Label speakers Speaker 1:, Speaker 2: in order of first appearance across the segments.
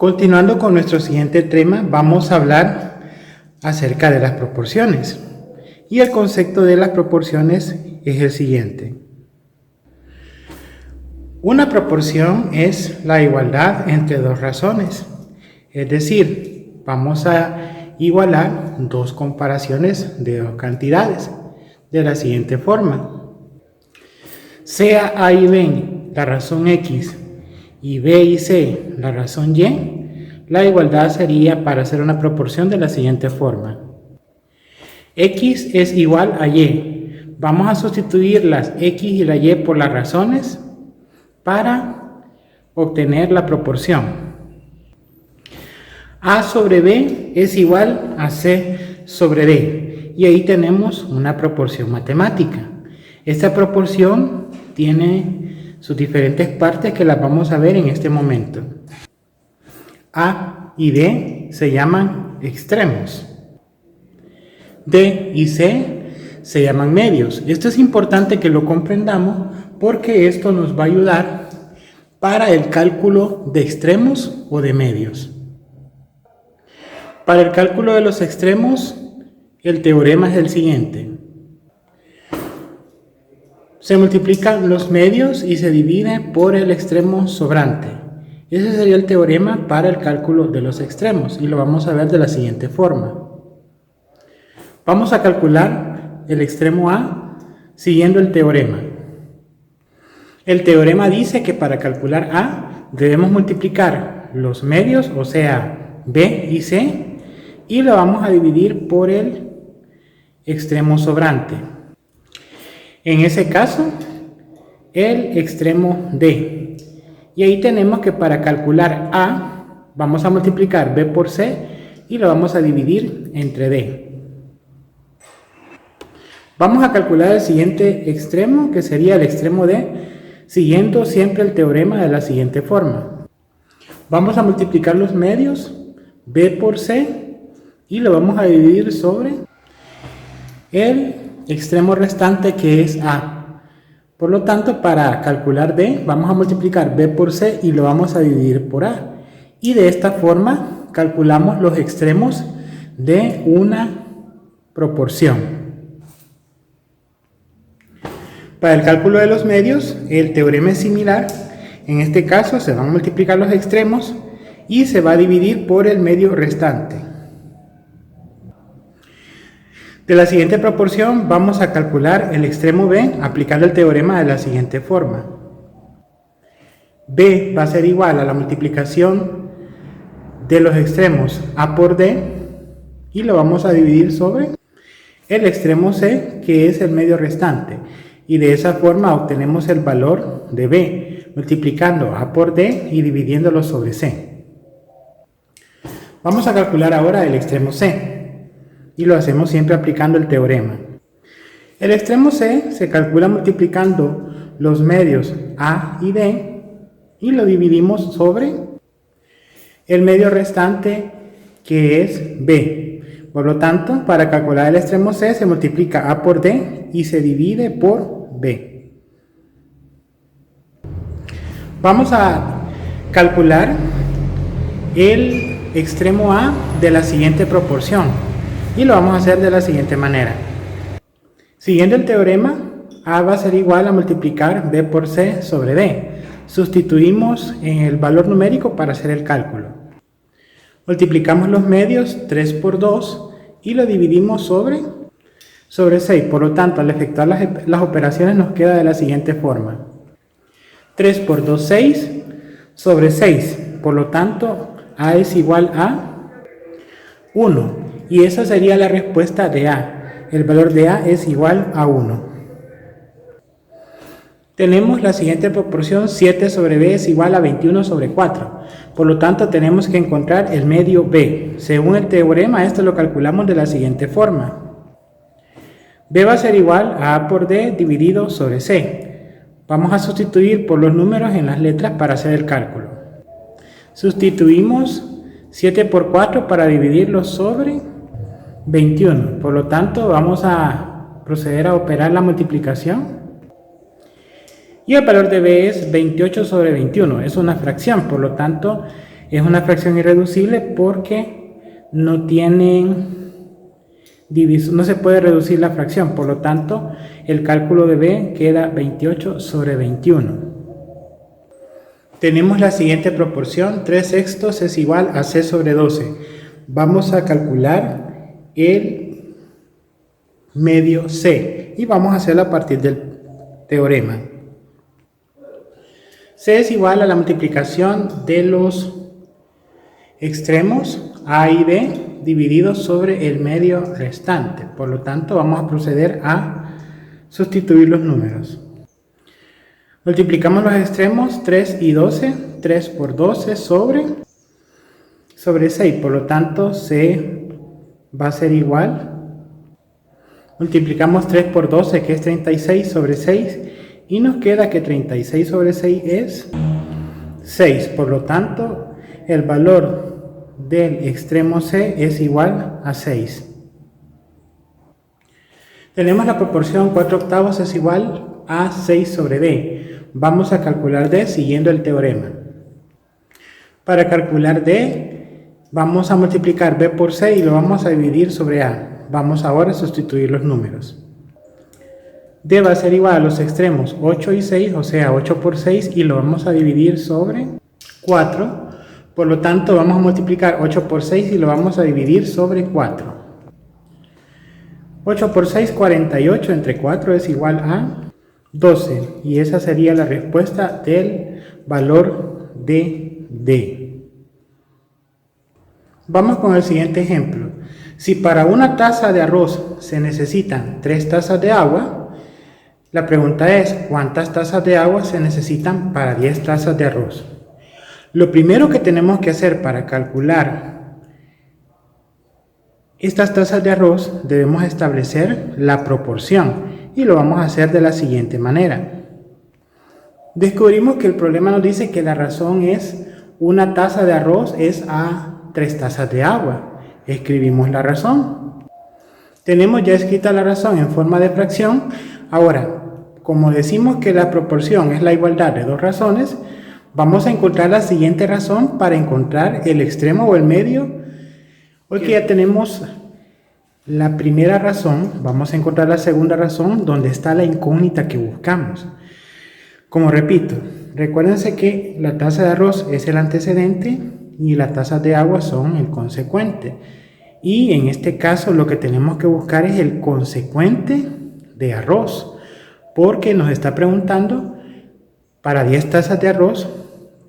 Speaker 1: Continuando con nuestro siguiente tema, vamos a hablar acerca de las proporciones. Y el concepto de las proporciones es el siguiente. Una proporción es la igualdad entre dos razones. Es decir, vamos a igualar dos comparaciones de dos cantidades de la siguiente forma. Sea A y B la razón X y B y C la razón Y, la igualdad sería para hacer una proporción de la siguiente forma. X es igual a Y. Vamos a sustituir las X y la Y por las razones para obtener la proporción. A sobre B es igual a C sobre D. Y ahí tenemos una proporción matemática. Esta proporción tiene sus diferentes partes que las vamos a ver en este momento. A y D se llaman extremos. D y C se llaman medios. Esto es importante que lo comprendamos porque esto nos va a ayudar para el cálculo de extremos o de medios. Para el cálculo de los extremos, el teorema es el siguiente. Se multiplican los medios y se divide por el extremo sobrante. Ese sería el teorema para el cálculo de los extremos y lo vamos a ver de la siguiente forma. Vamos a calcular el extremo A siguiendo el teorema. El teorema dice que para calcular A debemos multiplicar los medios, o sea, B y C, y lo vamos a dividir por el extremo sobrante. En ese caso, el extremo D. Y ahí tenemos que para calcular A, vamos a multiplicar B por C y lo vamos a dividir entre D. Vamos a calcular el siguiente extremo, que sería el extremo D, siguiendo siempre el teorema de la siguiente forma. Vamos a multiplicar los medios, B por C, y lo vamos a dividir sobre el extremo restante, que es A. Por lo tanto, para calcular D, vamos a multiplicar B por C y lo vamos a dividir por A. Y de esta forma calculamos los extremos de una proporción. Para el cálculo de los medios, el teorema es similar. En este caso, se van a multiplicar los extremos y se va a dividir por el medio restante. De la siguiente proporción vamos a calcular el extremo B aplicando el teorema de la siguiente forma. B va a ser igual a la multiplicación de los extremos A por D y lo vamos a dividir sobre el extremo C, que es el medio restante. Y de esa forma obtenemos el valor de B multiplicando A por D y dividiéndolo sobre C. Vamos a calcular ahora el extremo C. Y lo hacemos siempre aplicando el teorema. El extremo C se calcula multiplicando los medios A y D y lo dividimos sobre el medio restante, que es B. Por lo tanto, para calcular el extremo C se multiplica A por D y se divide por B. Vamos a calcular el extremo A de la siguiente proporción. Y lo vamos a hacer de la siguiente manera. Siguiendo el teorema, A va a ser igual a multiplicar B por C sobre D. Sustituimos en el valor numérico para hacer el cálculo. Multiplicamos los medios 3 por 2 y lo dividimos sobre 6. Por lo tanto, al efectuar las operaciones nos queda de la siguiente forma. 3 por 2, 6 sobre 6. Por lo tanto, A es igual a 1. Y esa sería la respuesta de A. El valor de A es igual a 1. Tenemos la siguiente proporción, 7 sobre B es igual a 21 sobre 4. Por lo tanto, tenemos que encontrar el medio B. Según el teorema, esto lo calculamos de la siguiente forma. B va a ser igual a A por D dividido sobre C. Vamos a sustituir por los números en las letras para hacer el cálculo. Sustituimos 7 por 4 para dividirlo sobre 21. Por lo tanto, vamos a proceder a operar la multiplicación. Y el valor de B es 28 sobre 21. Es una fracción, por lo tanto, Es una fracción irreducible porque no tienen división, no se puede reducir la fracción, por lo tanto el cálculo de b queda 28 sobre 21. Tenemos la siguiente proporción, 3 sextos es igual a c sobre 12. Vamos a calcular el medio c y vamos a hacerlo a partir del teorema. C es igual a la multiplicación de los extremos a y b divididos sobre el medio restante. Por lo tanto, vamos a proceder a sustituir los números. Multiplicamos los extremos 3 y 12, 3 por 12 sobre 6, por lo tanto C va a ser igual. Multiplicamos 3 por 12, que es 36 sobre 6, y nos queda que 36 sobre 6 es 6, por lo tanto el valor del extremo C es igual a 6. Tenemos la proporción 4 octavos es igual a 6 sobre D. Vamos a calcular D siguiendo el teorema. Para calcular D, vamos a multiplicar B por C y lo vamos a dividir sobre A. Vamos ahora a sustituir los números. D va a ser igual a los extremos 8 y 6, o sea 8 por 6, y lo vamos a dividir sobre 4. Por lo tanto, vamos a multiplicar 8 por 6 y lo vamos a dividir sobre 4. 8 por 6, 48, entre 4 es igual a 12, y esa sería la respuesta del valor de D. Vamos con el siguiente ejemplo. Si para una taza de arroz se necesitan 3 tazas de agua, la pregunta es, ¿cuántas tazas de agua se necesitan para 10 tazas de arroz? Lo primero que tenemos que hacer para calcular estas tazas de arroz, debemos establecer la proporción. Y lo vamos a hacer de la siguiente manera. Descubrimos que el problema nos dice que la razón es una taza de arroz es a 3 tazas de agua. Escribimos la razón. Tenemos ya escrita la razón en forma de fracción. Ahora, como decimos que la proporción es la igualdad de dos razones, vamos a encontrar la siguiente razón para encontrar el extremo o el medio. Hoy que ya tenemos la primera razón, vamos a encontrar la segunda razón donde está la incógnita que buscamos. Como repito, recuérdense que la taza de arroz es el antecedente y las tazas de agua son el consecuente. Y en este caso lo que tenemos que buscar es el consecuente de arroz, porque nos está preguntando para 10 tazas de arroz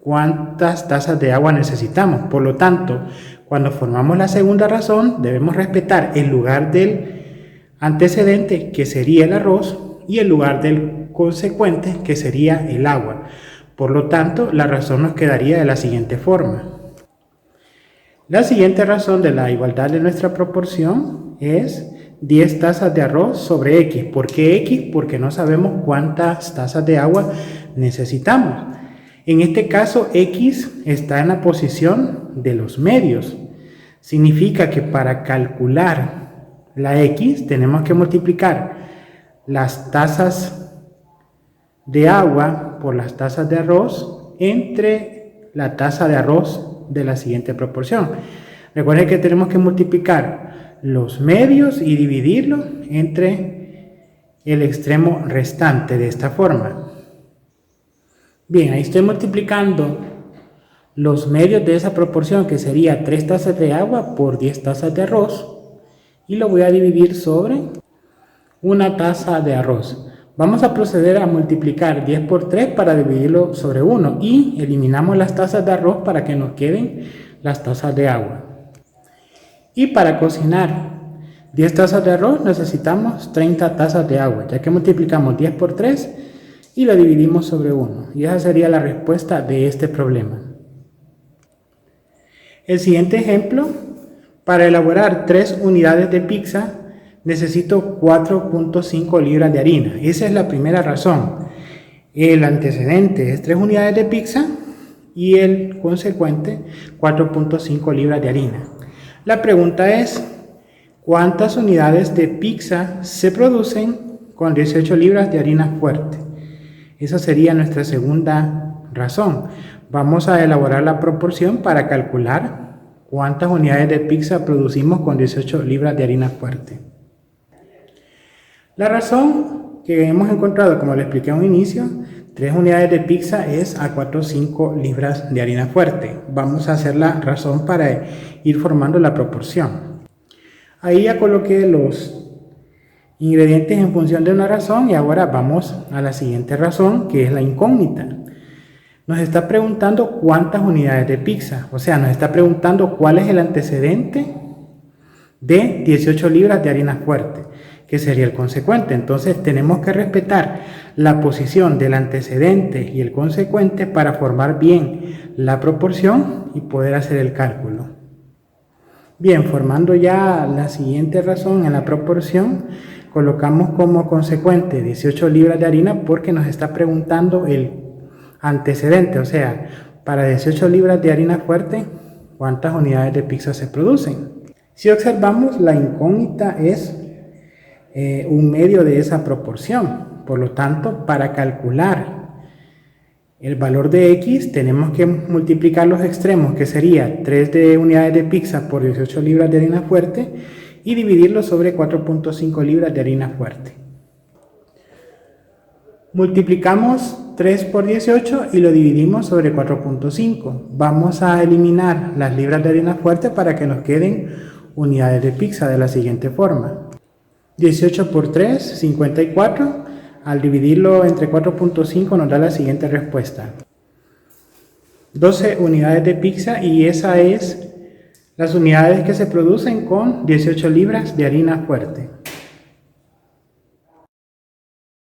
Speaker 1: cuántas tazas de agua necesitamos. Por lo tanto, cuando formamos la segunda razón, debemos respetar el lugar del antecedente, que sería el arroz, y el lugar del consecuente, que sería el agua. Por lo tanto, la razón nos quedaría de la siguiente forma. La siguiente razón de la igualdad de nuestra proporción es 10 tazas de arroz sobre X. ¿Por qué X? Porque no sabemos cuántas tazas de agua necesitamos. En este caso, X está en la posición de los medios. Significa que para calcular la X tenemos que multiplicar las tazas de agua por las tazas de arroz entre la taza de arroz de la siguiente proporción. Recuerden que tenemos que multiplicar los medios y dividirlo entre el extremo restante de esta forma. Bien, ahí estoy multiplicando los medios de esa proporción, que sería 3 tazas de agua por 10 tazas de arroz, y lo voy a dividir sobre una taza de arroz. Vamos a proceder a multiplicar 10 por 3 para dividirlo sobre 1 y eliminamos las tazas de arroz para que nos queden las tazas de agua. Y para cocinar 10 tazas de arroz necesitamos 30 tazas de agua, ya que multiplicamos 10 por 3 y lo dividimos sobre 1. Y esa sería la respuesta de este problema. El siguiente ejemplo, para elaborar 3 unidades de pizza necesito 4.5 libras de harina. Esa es la primera razón. El antecedente es 3 unidades de pizza y el consecuente 4.5 libras de harina. La pregunta es, ¿cuántas unidades de pizza se producen con 18 libras de harina fuerte? Esa sería nuestra segunda razón. Vamos a elaborar la proporción para calcular cuántas unidades de pizza producimos con 18 libras de harina fuerte. La razón que hemos encontrado, como le expliqué a un inicio, 3 unidades de pizza es a 4,5 libras de harina fuerte. Vamos a hacer la razón para ir formando la proporción. Ahí ya coloqué los ingredientes en función de una razón y ahora vamos a la siguiente razón, que es la incógnita. Nos está preguntando cuántas unidades de pizza, o sea, nos está preguntando cuál es el antecedente de 18 libras de harina fuerte, que sería el consecuente. Entonces tenemos que respetar la posición del antecedente y el consecuente para formar bien la proporción y poder hacer el cálculo. Bien, formando ya la siguiente razón en la proporción, colocamos como consecuente 18 libras de harina porque nos está preguntando el antecedente, o sea, para 18 libras de harina fuerte, ¿cuántas unidades de pizza se producen? Si observamos, la incógnita es un medio de esa proporción. Por lo tanto, para calcular el valor de X, tenemos que multiplicar los extremos, que sería 3 de unidades de pizza por 18 libras de harina fuerte, y dividirlo sobre 4,5 libras de harina fuerte. Multiplicamos 3 por 18 y lo dividimos sobre 4,5. Vamos a eliminar las libras de harina fuerte para que nos queden unidades de pizza de la siguiente forma. 18 por 3, 54. Al dividirlo entre 4,5 nos da la siguiente respuesta. 12 unidades de pizza, y esa es las unidades que se producen con 18 libras de harina fuerte.